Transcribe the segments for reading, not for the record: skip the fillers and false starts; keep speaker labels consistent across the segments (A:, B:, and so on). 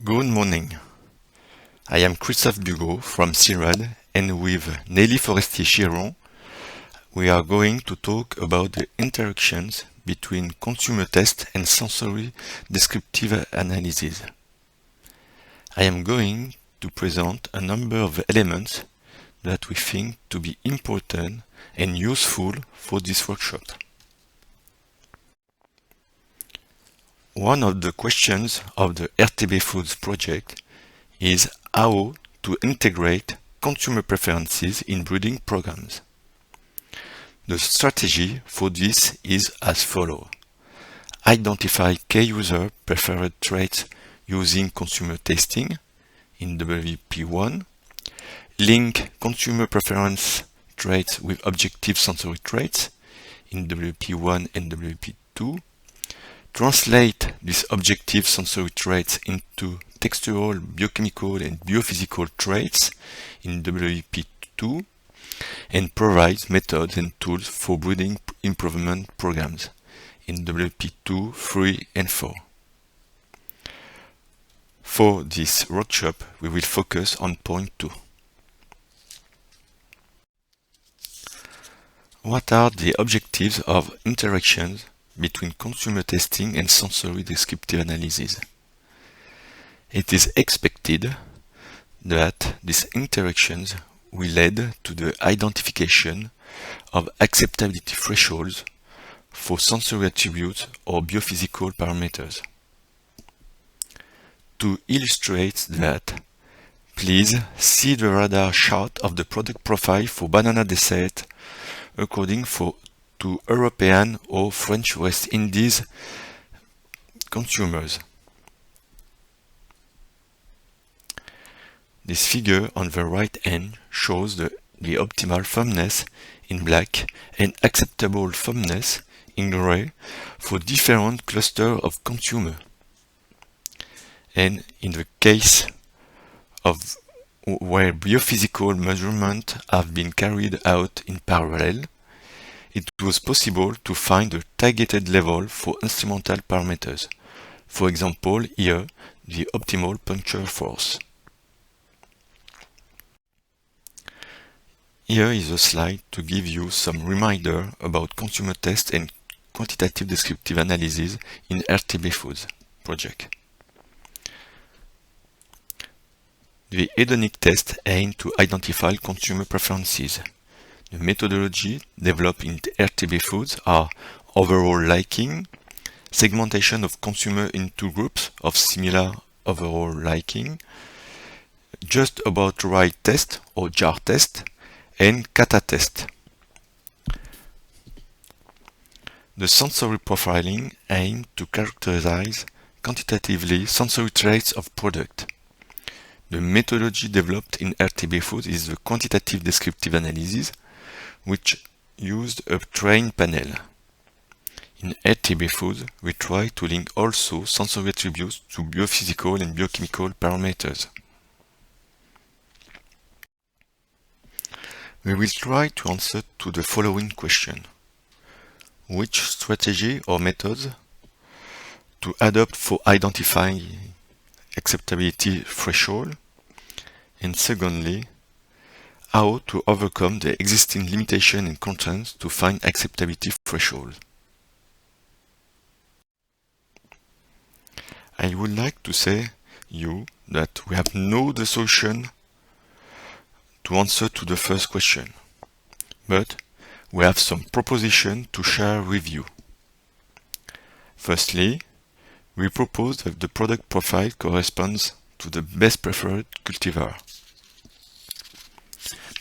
A: Good morning. I am Christophe Bugot from CIRAD, and with Nelly Forestier-Chiron, we are going to talk about the interactions between consumer test and sensory descriptive analysis. I am going to present a number of elements that we think to be important and useful for this workshop. One of the questions of the RTB Foods project is how to integrate consumer preferences in breeding programs. The strategy for this is as follows. Identify key user preferred traits using consumer testing in WP1. Link consumer preference traits with objective sensory traits in WP1 and WP2. Translate these objective sensory traits into textual, biochemical, and biophysical traits in WP2, and provide methods and tools for breeding improvement programs in WP2, 3, and 4. For this workshop, we will focus on point 2. What are the objectives of interactions between consumer testing and sensory descriptive analysis? It is expected that these interactions will lead to the identification of acceptability thresholds for sensory attributes or biophysical parameters. To illustrate that, please see the radar chart of the product profile for banana dessert according to European or French West Indies consumers. This figure on the right hand shows the optimal firmness in black and acceptable firmness in gray for different clusters of consumers. And in the case of where biophysical measurements have been carried out in parallel, it was possible to find a targeted level for instrumental parameters. For example, here, the optimal puncture force. Here is a slide to give you some reminder about consumer test and quantitative descriptive analysis in RTB Foods project. The hedonic test aims to identify consumer preferences. The methodology developed in RTB Foods are overall liking, segmentation of consumer into groups of similar overall liking, just about right test or jar test, and kata test. The sensory profiling aims to characterize quantitatively sensory traits of product. The methodology developed in RTB Foods is the quantitative descriptive analysis, which used a trained panel. In RTB Foods, we try to link also sensory attributes to biophysical and biochemical parameters. We will try to answer to the following question. Which strategy or methods to adopt for identifying acceptability threshold? And secondly, how to overcome the existing limitation and constraints to find acceptability threshold. I would like to say you that we have no the solution to answer to the first question, but we have some propositions to share with you. Firstly, we propose that the product profile corresponds to the best preferred cultivar.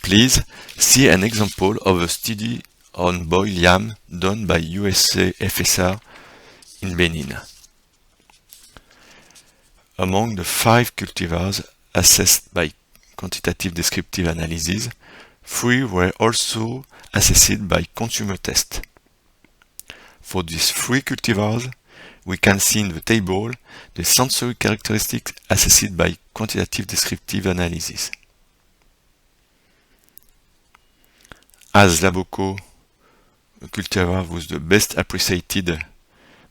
A: Please see an example of a study on boiled yam done by USA FSR in Benin. Among the 5 cultivars assessed by quantitative descriptive analysis, 3 were also assessed by consumer test. For these 3 cultivars, we can see in the table the sensory characteristics assessed by quantitative descriptive analysis. As Labocco cultivar was the best appreciated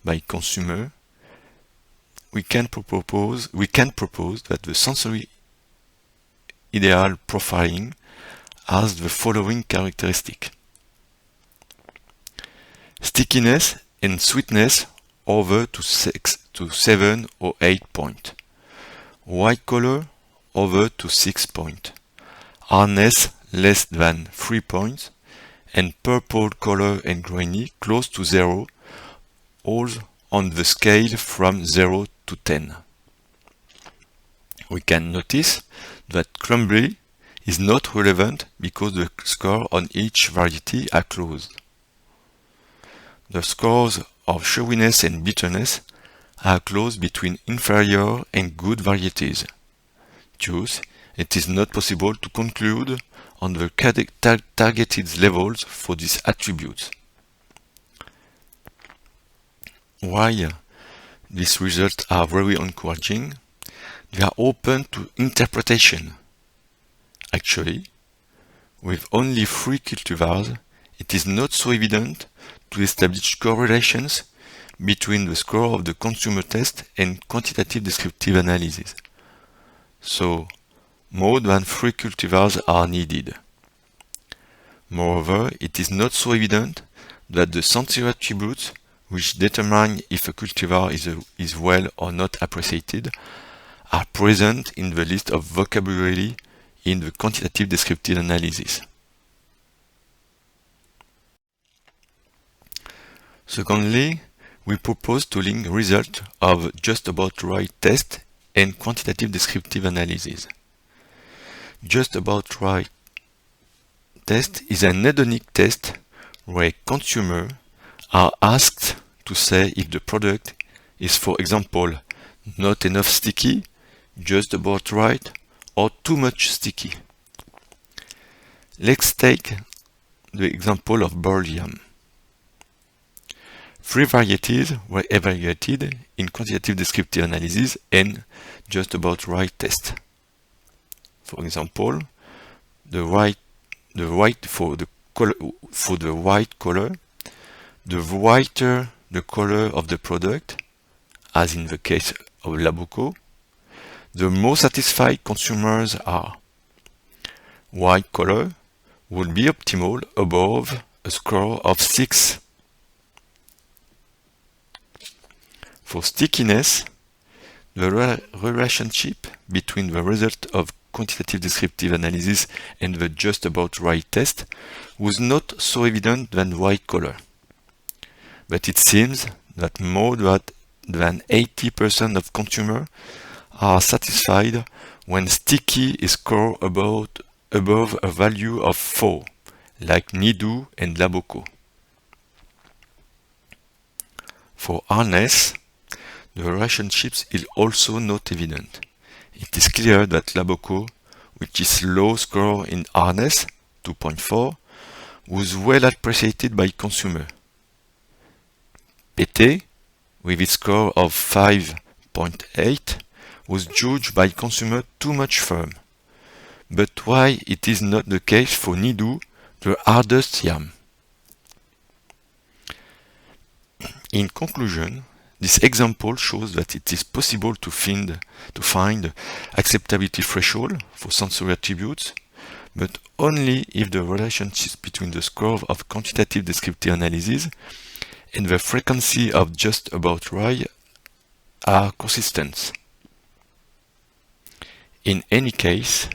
A: by consumer, we can propose that the sensory ideal profiling has the following characteristic: stickiness and sweetness over to 7 or 8 points, white color over to 6 points, hardness less than 3 points, and purple color and grainy close to 0, all on the scale from 0 to 10. We can notice that crumbly is not relevant because the score on each variety are closed. The scores of showiness and bitterness are close between inferior and good varieties. Thus, it is not possible to conclude on the targeted levels for these attributes. While these results are very encouraging, they are open to interpretation. Actually, with only 3 cultivars, it is not so evident to establish correlations between the score of the consumer test and quantitative descriptive analysis. So, more than 3 cultivars are needed. Moreover, it is not so evident that the sensory attributes which determine if a cultivar is well or not appreciated are present in the list of vocabulary in the quantitative descriptive analysis. Secondly, we propose to link results of Just About Right test and quantitative descriptive analysis. Just About Right test is an hedonic test where consumers are asked to say if the product is, for example, not enough sticky, just about right, or too much sticky. Let's take the example of barley yam. 3 varieties were evaluated in quantitative descriptive analysis and Just About Right test. For example, the white color, the whiter the color of the product, as in the case of Labocco, the more satisfied consumers are. White color would be optimal above a score of 6. For stickiness, the relationship between the result of quantitative descriptive analysis and the Just About Right test was not so evident than white color. But it seems that more than 80% of consumers are satisfied when sticky is scored above a value of 4, like Nidou and Labocco. For hardness, the relationship is also not evident. It is clear that Labocco, which is low score in hardness, 2.4, was well appreciated by consumers. Pété, with its score of 5.8, was judged by consumers too much firm. But why it is not the case for Nidou, the hardest yam? In conclusion, this example shows that it is possible to find acceptability threshold for sensory attributes, but only if the relationships between the score of quantitative descriptive analysis and the frequency of Just About Right are consistent. In any case,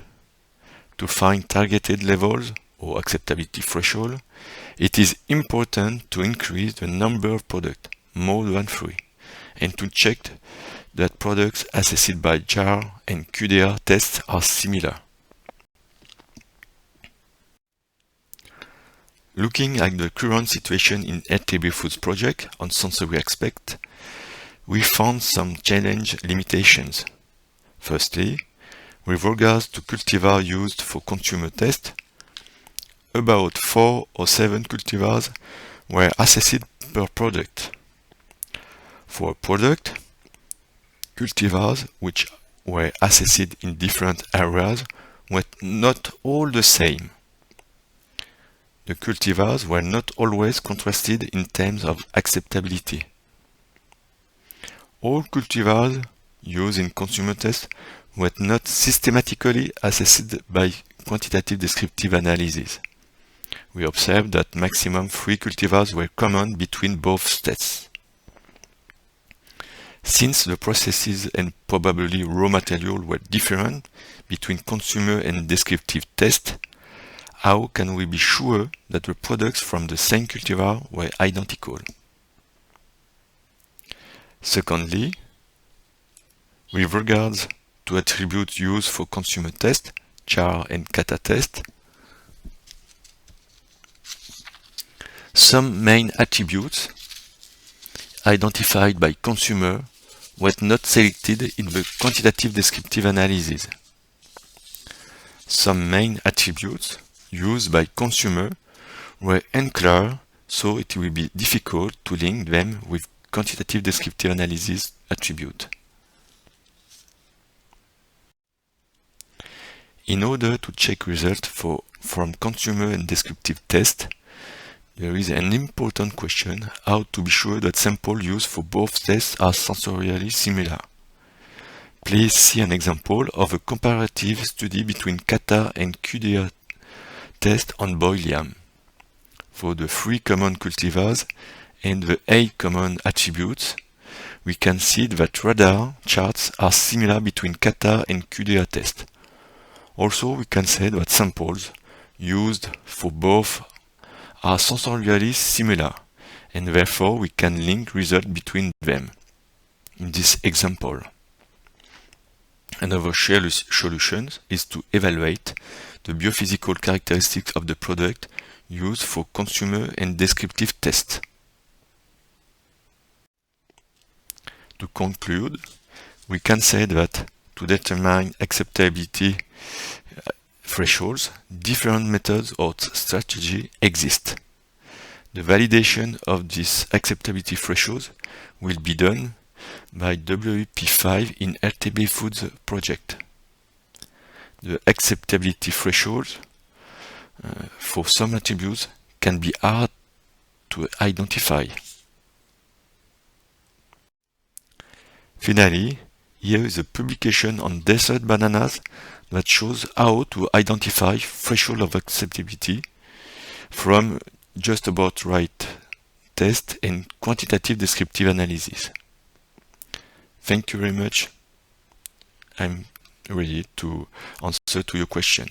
A: to find targeted levels or acceptability threshold, it is important to increase the number of products, more than 3, and to check that products assessed by JAR and QDR tests are similar. Looking at the current situation in RTB Foods project on sensory aspect, we found some challenge limitations. Firstly, with regards to cultivar used for consumer test, about 4 or 7 cultivars were assessed per product. For a product, cultivars which were assessed in different areas were not all the same. The cultivars were not always contrasted in terms of acceptability. All cultivars used in consumer tests were not systematically assessed by quantitative descriptive analysis. We observed that maximum 3 cultivars were common between both tests. Since the processes and probably raw material were different between consumer and descriptive tests, how can we be sure that the products from the same cultivar were identical? Secondly, with regards to attributes used for consumer tests, char and kata test, some main attributes identified by consumer were not selected in the quantitative descriptive analysis. Some main attributes used by consumer were unclear, so it will be difficult to link them with quantitative descriptive analysis attribute. In order to check results from consumer and descriptive tests, there is an important question: how to be sure that samples used for both tests are sensorially similar. Please see an example of a comparative study between kata and QDA test on boiled yam. For the 3 common cultivars and the 8 common attributes, we can see that radar charts are similar between kata and QDA test. Also, we can say that samples used for both are sensorially similar, and therefore we can link results between them. In this example, another solution is to evaluate the biophysical characteristics of the product used for consumer and descriptive tests. To conclude, we can say that to determine acceptability thresholds, different methods or strategies exist. The validation of these acceptability thresholds will be done by WP5 in RTB Foods project. The acceptability thresholds for some attributes can be hard to identify. Finally, here is a publication on desert bananas that shows how to identify threshold of acceptability from just about right test and quantitative descriptive analysis. Thank you very much. I'm ready to answer to your question.